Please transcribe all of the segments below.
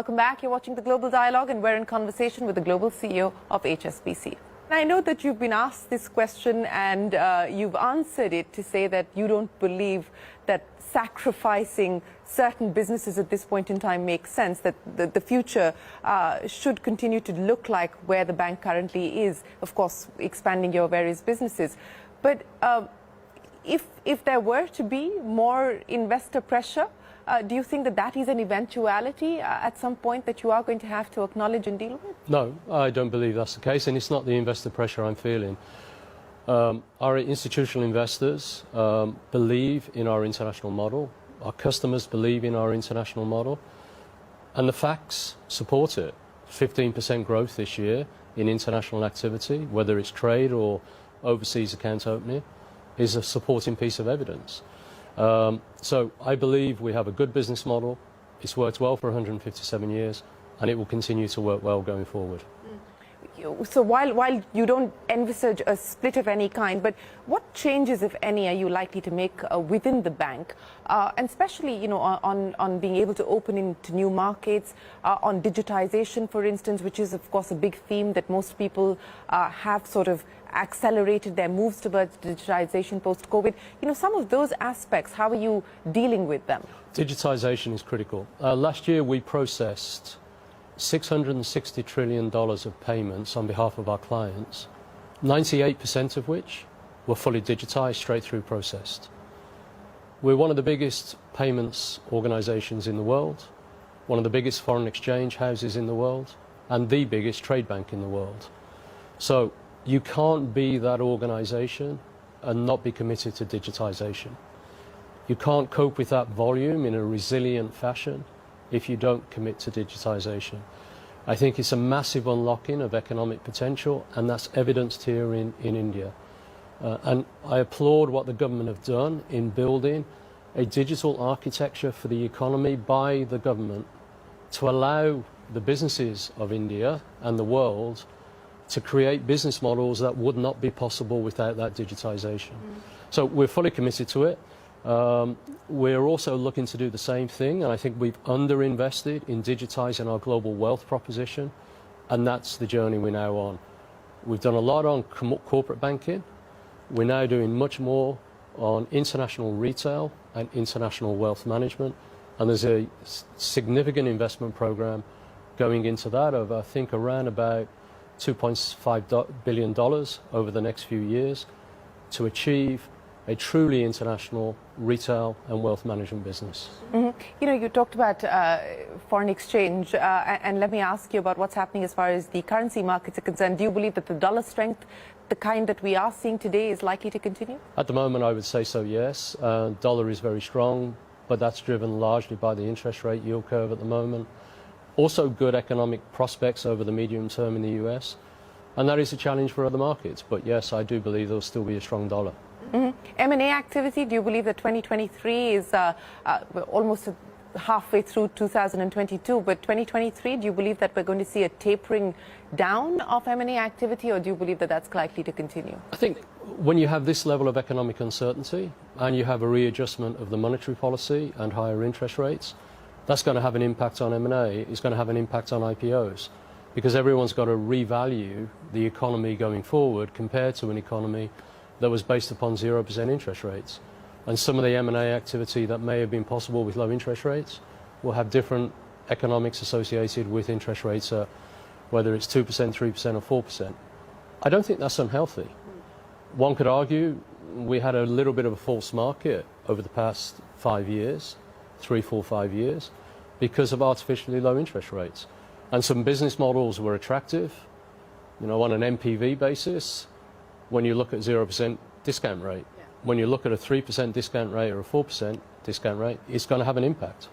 Welcome back. You're watching the Global Dialogue, and we're in conversation with the global CEO of HSBC. I know that you've been asked this question and you've answered it to say that you don't believe that sacrificing certain businesses at this point in time makes sense, that the future should continue to look like where the bank currently is, of course, expanding your various businesses. But if there were to be more investor pressure, do you think that that is an eventuality at some point that you are going to have to acknowledge and deal with? No, I don't believe that's the case, and it's not the investor pressure I'm feeling. Our institutional investors believe in our international model. Our customers believe in our international model, and the facts support it. 15% growth this year in international activity, whether it's trade or overseas account opening, is a supporting piece of evidence. So I believe we have a good business model. It's worked well for 157 years, and it will continue to work well going forward. So while you don't envisage a split of any kind, but what changes, if any, are you likely to make within the bank, and especially, you know, on being able to open into new markets, on digitization, for instance, which is, of course, a big theme that most people have sort of accelerated their moves towards digitization post-COVID. You know, some of those aspects, how are you dealing with them? Digitization is critical. Last year we processed $660 trillion of payments on behalf of our clients, 98% of which were fully digitized, straight through processed. We're one of the biggest payments organizations in the world, one of the biggest foreign exchange houses in the world, and the biggest trade bank in the world. So you can't be that organization and not be committed to digitization. You can't cope with that volume in a resilient fashion if you don't commit to digitization. I think it's a massive unlocking of economic potential, and that's evidenced here in India. And I applaud what the government have done in building a digital architecture for the economy by the government to allow the businesses of India and the world to create business models that would not be possible without that digitization. So we're fully committed to it. We're also looking to do the same thing, and I think we've underinvested in digitizing our global wealth proposition, and that's the journey we're now on. We've done a lot on corporate banking. We're now doing much more on international retail and international wealth management, and there's a significant investment program going into that of, I think, around about $2.5 billion over the next few years to achieve a truly international retail and wealth management business. You know, you talked about foreign exchange, and let me ask you about what's happening as far as the currency markets are concerned. Do you believe that the dollar strength, the kind that we are seeing today, is likely to continue? At the moment, I would say so, yes. Dollar is very strong, but that's driven largely by the interest rate yield curve at the moment. Also good economic prospects over the medium term in the US, and that is a challenge for other markets. But yes, I do believe there'll still be a strong dollar. M&A activity, do you believe that 2023 is almost halfway through 2022, but 2023, do you believe that we're going to see a tapering down of M&A activity, or do you believe that that's likely to continue? I think when you have this level of economic uncertainty and you have a readjustment of the monetary policy and higher interest rates, that's going to have an impact on M&A. It's going to have an impact on IPOs, because everyone's got to revalue the economy going forward compared to an economy that was based upon 0% interest rates. And some of the M&A activity that may have been possible with low interest rates will have different economics associated with interest rates, whether it's 2%, 3% or 4%. I don't think that's unhealthy. One could argue we had a little bit of a false market over the past 5 years, 3, 4, 5 years, because of artificially low interest rates. And some business models were attractive, you know, on an NPV basis. When you look at 0% discount rate, when you look at a 3% discount rate or a 4% discount rate, it's going to have an impact.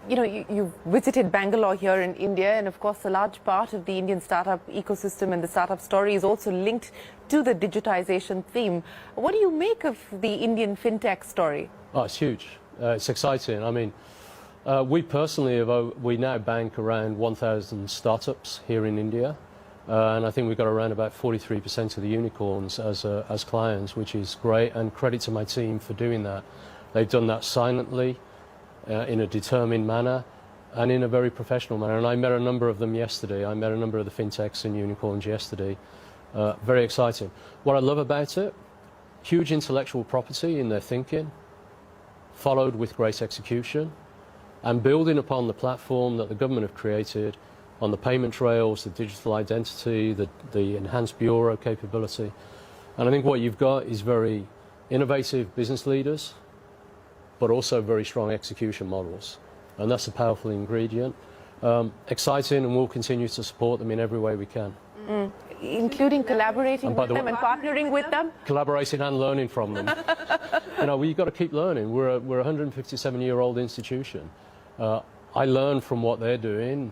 You know, you've visited Bangalore here in India, and of course a large part of the Indian startup ecosystem and the startup story is also linked to the digitization theme. What do you make of the Indian fintech story? Oh, it's huge. It's exciting. I mean, we personally we now bank around 1,000 startups here in India. And I think we've got around about 43% of the unicorns as clients, which is great, and credit to my team for doing that. They've done that silently, in a determined manner, and in a very professional manner. And I met a number of them yesterday. I met a number of the fintechs and unicorns yesterday. Very exciting. What I love about it, huge intellectual property in their thinking, followed with great execution, and building upon the platform that the government have created on the payment trails, the digital identity, the enhanced bureau capability. And I think what you've got is very innovative business leaders, but also very strong execution models. And that's a powerful ingredient. Exciting, and we'll continue to support them in every way we can. Including collaborating with them and partnering with them? Collaborating and learning from them. You know, we've got to keep learning. We're a 157-year-old institution. I learn from what they're doing,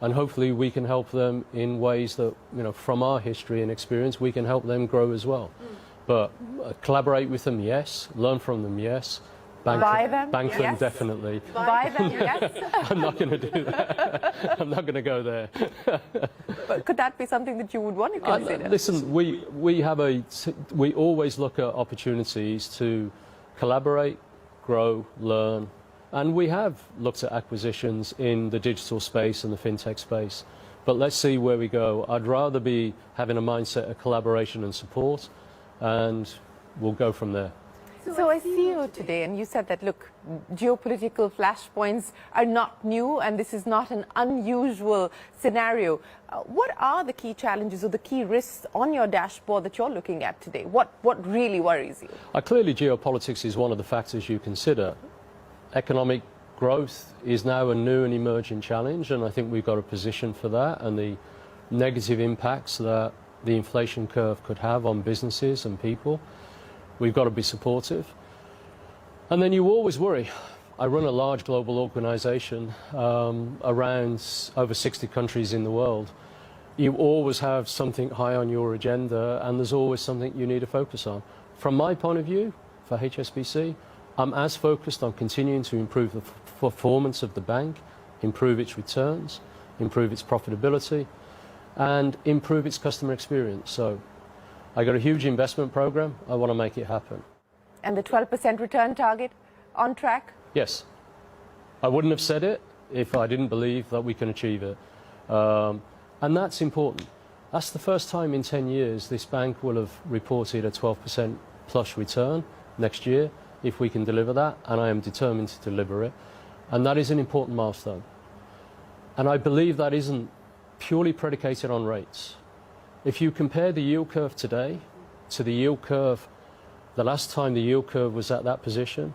and hopefully we can help them in ways that, you know, from our history and experience, we can help them grow as well. But collaborate with them, yes. Learn from them, yes. Bank them, definitely. Buy them, yes. I'm not going to do that. I'm not going to go there. But could that be something that you would want to consider? Listen, we always look at opportunities to collaborate, grow, learn, and we have looked at acquisitions in the digital space and the fintech space. But let's see where we go. I'd rather be having a mindset of collaboration and support, and we'll go from there. So I see you today, and you said that, look, geopolitical flashpoints are not new, and this is not an unusual scenario. What are the key challenges or the key risks on your dashboard that you're looking at today? What really worries you? Clearly, geopolitics is one of the factors you consider. Economic growth is now a new and emerging challenge, and I think we've got a position for that, and the negative impacts that the inflation curve could have on businesses and people. We've got to be supportive. And then you always worry. I run a large global organization around over 60 countries in the world. You always have something high on your agenda, and there's always something you need to focus on. From my point of view, for HSBC, I'm as focused on continuing to improve the performance of the bank, improve its returns, improve its profitability, and improve its customer experience. So I got a huge investment program. I want to make it happen. And the 12% return target on track? Yes. I wouldn't have said it if I didn't believe that we can achieve it. And that's important. That's the first time in 10 years this bank will have reported a 12% plus return next year, if we can deliver that, and I am determined to deliver it. And that is an important milestone. And I believe that isn't purely predicated on rates. If you compare the yield curve today to the yield curve the last time the yield curve was at that position,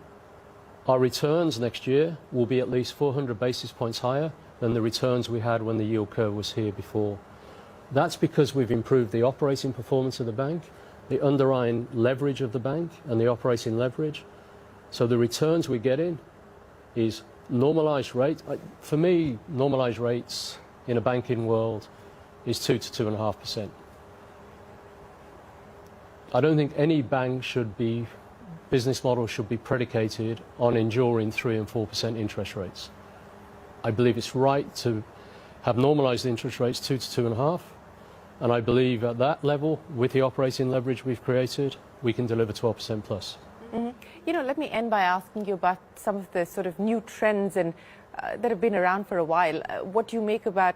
our returns next year will be at least 400 basis points higher than the returns we had when the yield curve was here before. That's because we've improved the operating performance of the bank, the underlying leverage of the bank, and the operating leverage. So the returns we're getting is normalized rate. For me, normalized rates in a banking world is 2 to 2.5%. I don't think any bank business model should be predicated on enduring 3 and 4% interest rates. I believe it's right to have normalized interest rates 2 to 2.5%, and I believe at that level, with the operating leverage we've created, we can deliver 12% plus. Mm-hmm. You know, let me end by asking you about some of the sort of new trends and that have been around for a while. What do you make about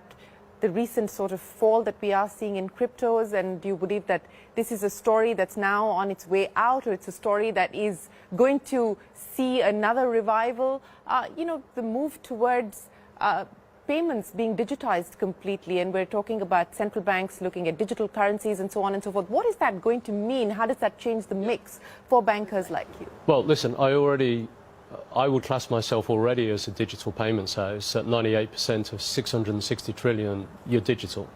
the recent sort of fall that we are seeing in cryptos, and do you believe that this is a story that's now on its way out, or it's a story that is going to see another revival? You know, the move towards payments being digitized completely, and we're talking about central banks looking at digital currencies and so on and so forth. What is that going to mean? How does that change the mix for bankers like you? Well, listen, I would class myself already as a digital payments house. At 98% of 660 trillion, you're digital.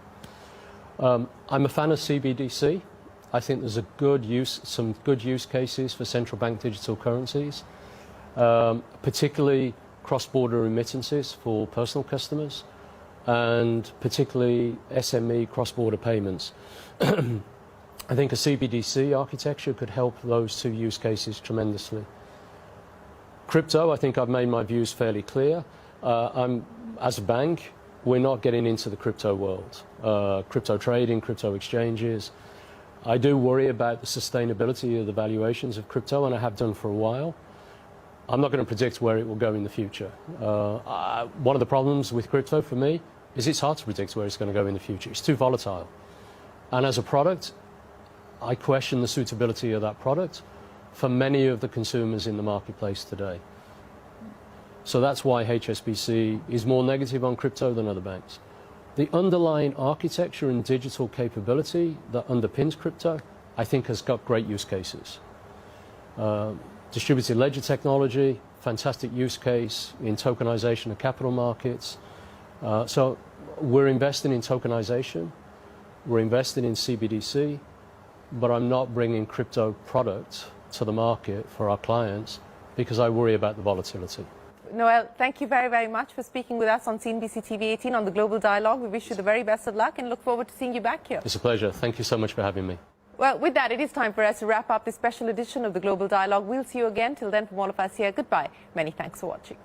I'm a fan of CBDC. I think there's some good use cases for central bank digital currencies, particularly cross-border remittances for personal customers, and particularly SME cross-border payments. I think a CBDC architecture could help those two use cases tremendously. Crypto, I think I've made my views fairly clear. As a bank, we're not getting into the crypto world. Crypto trading, crypto exchanges. I do worry about the sustainability of the valuations of crypto, and I have done for a while. I'm not going to predict where it will go in the future. One of the problems with crypto for me is it's hard to predict where it's going to go in the future. It's too volatile. And as a product, I question the suitability of that product for many of the consumers in the marketplace today. So that's why HSBC is more negative on crypto than other banks. The underlying architecture and digital capability that underpins crypto, I think, has got great use cases. Distributed ledger technology, fantastic use case in tokenization of capital markets. So we're investing in tokenization, we're investing in CBDC, but I'm not bringing crypto product to the market for our clients because I worry about the volatility. Noel, thank you very, very much for speaking with us on CNBC TV 18 on the Global Dialogue. We wish you the very best of luck and look forward to seeing you back here. It's a pleasure. Thank you so much for having me. Well, with that, it is time for us to wrap up this special edition of the Global Dialogue. We'll see you again. Till then, from all of us here, goodbye. Many thanks for watching.